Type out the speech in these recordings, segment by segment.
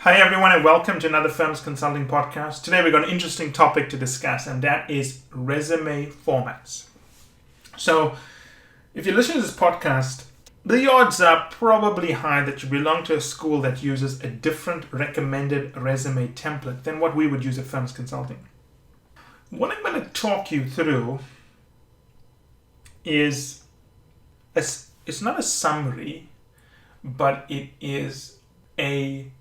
Hi everyone and welcome to another Firms Consulting podcast. Today we've got an interesting topic to discuss, and that is resume formats. So if you listen to this podcast, the odds are probably high that you belong to a school that uses a different recommended resume template than what we would use at Firms Consulting. What I'm going to talk you through is, it's not a summary, but it is a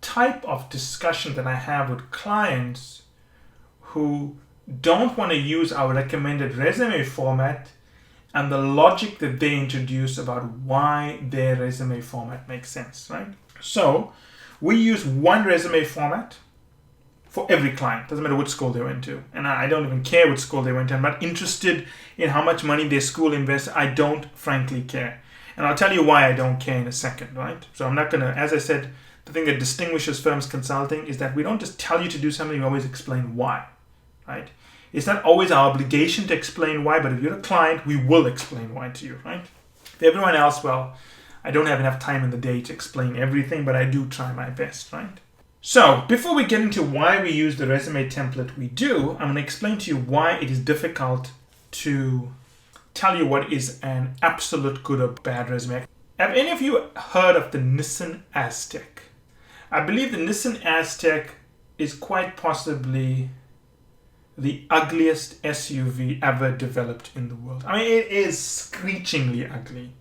type of discussion that I have with clients who don't want to use our recommended resume format and the logic that they introduce about why their resume format makes sense, right? So we use one resume format for every client. Doesn't matter which school they went to. And I don't even care which school they went to. I'm not interested in how much money their school invests. I don't frankly care. And I'll tell you why I don't care in a second, right? So I'm not going to, as I said, the thing that distinguishes Firms Consulting is that we don't just tell you to do something, we always explain why, right? It's not always our obligation to explain why, but if you're a client, we will explain why to you, right? For everyone else, well, I don't have enough time in the day to explain everything, but I do try my best, right? So before we get into why we use the resume template we do, I'm going to explain to you why it is difficult to tell you what is an absolute good or bad resume. Have any of you heard of the Nissan Aztec? I believe the Nissan Aztec is quite possibly the ugliest SUV ever developed in the world. I mean, it is screechingly ugly.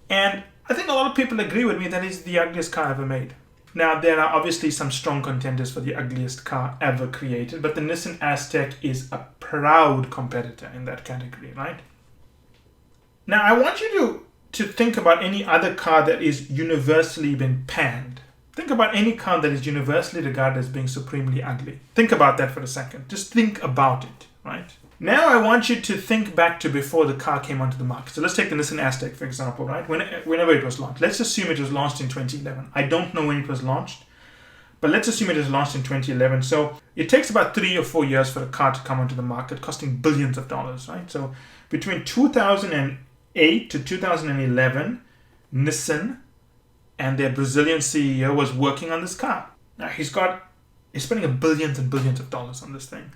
And I think a lot of people agree with me that it's the ugliest car ever made. Now, there are obviously some strong contenders for the ugliest car ever created, but the Nissan Aztec is a proud competitor in that category, right? Now, I want you to think about any other car that is universally been panned. Think about any car that is universally regarded as being supremely ugly. Think about that for a second. Just think about it, right? Now I want you to think back to before the car came onto the market. So let's take the Nissan Aztec, for example, right? Whenever it was launched. Let's assume it was launched in 2011. I don't know when it was launched, but let's assume it was launched in 2011. So it takes about 3 or 4 years for a car to come onto the market, costing billions of dollars, right? So between 2008 to 2011, Nissan and their Brazilian CEO was working on this car. Now he's spending billions and billions of dollars on this thing.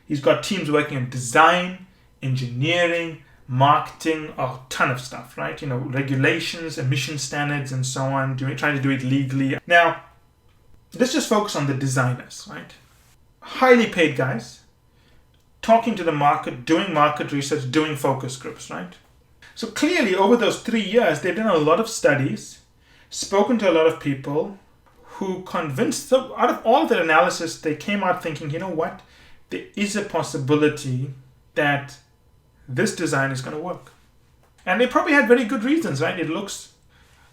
He's got teams working on design, engineering, marketing, a ton of stuff, right? You know, regulations, emission standards, and so on, trying to do it legally. Now, let's just focus on the designers, right? Highly paid guys, talking to the market, doing market research, doing focus groups, right? So clearly, over those 3 years, they've done a lot of studies, spoken to a lot of people who convinced them, out of all of their analysis, they came out thinking, you know what? There is a possibility that this design is going to work. And they probably had very good reasons, right? It looks,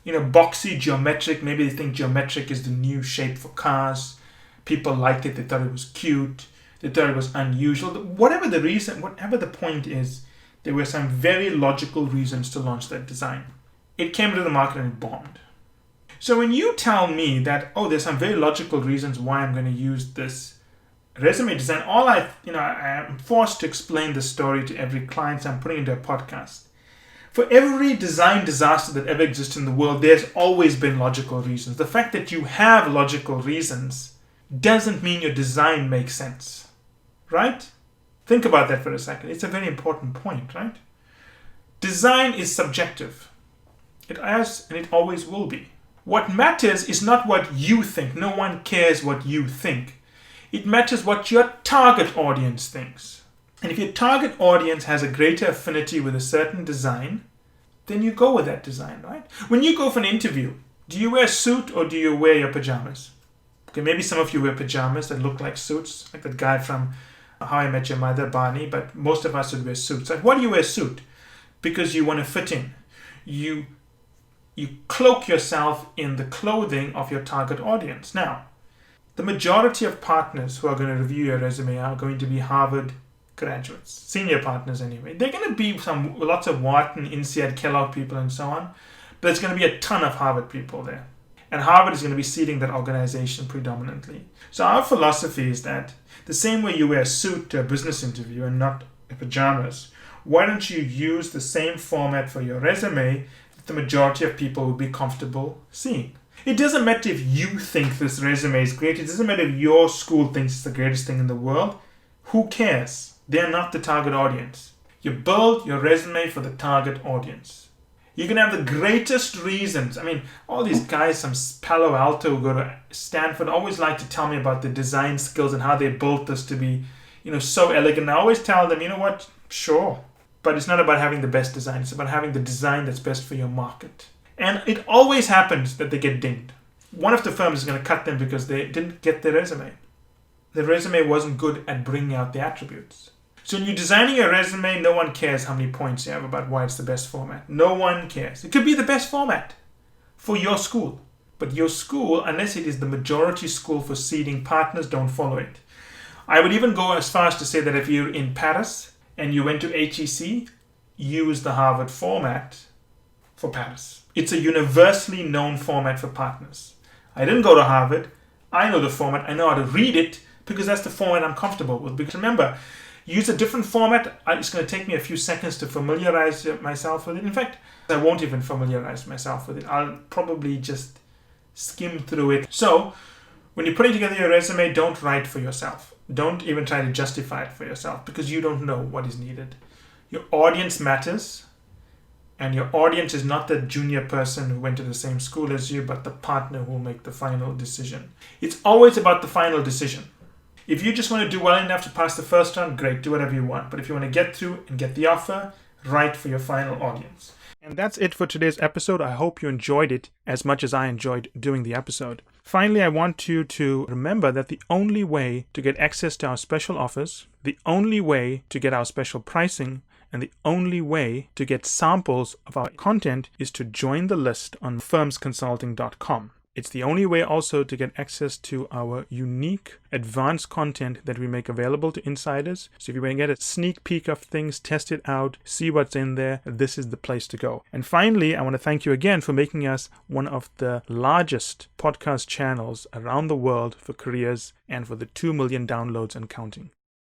boxy, geometric. Maybe they think geometric is the new shape for cars. People liked it. They thought it was cute. They thought it was unusual. Whatever the reason, whatever the point is, there were some very logical reasons to launch that design. It came to the market and it bombed. So when you tell me that, there's some very logical reasons why I'm going to use this resume design, I am forced to explain the story to every client I'm putting into a podcast. For every design disaster that ever existed in the world, there's always been logical reasons. The fact that you have logical reasons doesn't mean your design makes sense, right? Think about that for a second. It's a very important point, right? Design is subjective. It is and it always will be. What matters is not what you think. No one cares what you think. It matters what your target audience thinks. And if your target audience has a greater affinity with a certain design, then you go with that design, right? When you go for an interview, do you wear a suit or do you wear your pajamas? Okay, maybe some of you wear pajamas that look like suits, like that guy from How I Met Your Mother, Barney, but most of us would wear suits. Like, why do you wear a suit? Because you want to fit in. You cloak yourself in the clothing of your target audience. Now, the majority of partners who are going to review your resume are going to be Harvard graduates, senior partners anyway. They're going to be lots of Wharton, INSEAD, Kellogg people and so on, but there's going to be a ton of Harvard people there. And Harvard is going to be seeding that organization predominantly. So our philosophy is that the same way you wear a suit to a business interview and not pajamas, why don't you use the same format for your resume that the majority of people would be comfortable seeing? It doesn't matter if you think this resume is great. It doesn't matter if your school thinks it's the greatest thing in the world. Who cares? They're not the target audience. You build your resume for the target audience. You can have the greatest reasons. I mean, all these guys from Palo Alto who go to Stanford always like to tell me about the design skills and how they built this to be, so elegant. I always tell them, you know what? Sure. But it's not about having the best design. It's about having the design that's best for your market. And it always happens that they get dinged. One of the firms is going to cut them because they didn't get their resume. The resume wasn't good at bringing out the attributes. So when you're designing a resume, no one cares how many points you have about why it's the best format. No one cares. It could be the best format for your school. But your school, unless it is the majority school for seeding partners, don't follow it. I would even go as far as to say that if you're in Paris and you went to HEC, use the Harvard format for Paris. It's a universally known format for partners. I didn't go to Harvard. I know the format. I know how to read it because that's the format I'm comfortable with. Because remember, use a different format. It's going to take me a few seconds to familiarize myself with it. In fact, I won't even familiarize myself with it. I'll probably just skim through it. So when you're putting together your resume, don't write for yourself. Don't even try to justify it for yourself because you don't know what is needed. Your audience matters. And your audience is not the junior person who went to the same school as you, but the partner who will make the final decision. It's always about the final decision. If you just want to do well enough to pass the first round, great, do whatever you want. But if you want to get through and get the offer, write for your final audience. And that's it for today's episode. I hope you enjoyed it as much as I enjoyed doing the episode. Finally, I want you to remember that the only way to get access to our special offers, the only way to get our special pricing, and the only way to get samples of our content is to join the list on firmsconsulting.com. It's the only way also to get access to our unique advanced content that we make available to insiders. So if you want to get a sneak peek of things, test it out, see what's in there, this is the place to go. And finally, I want to thank you again for making us one of the largest podcast channels around the world for careers and for the 2 million downloads and counting.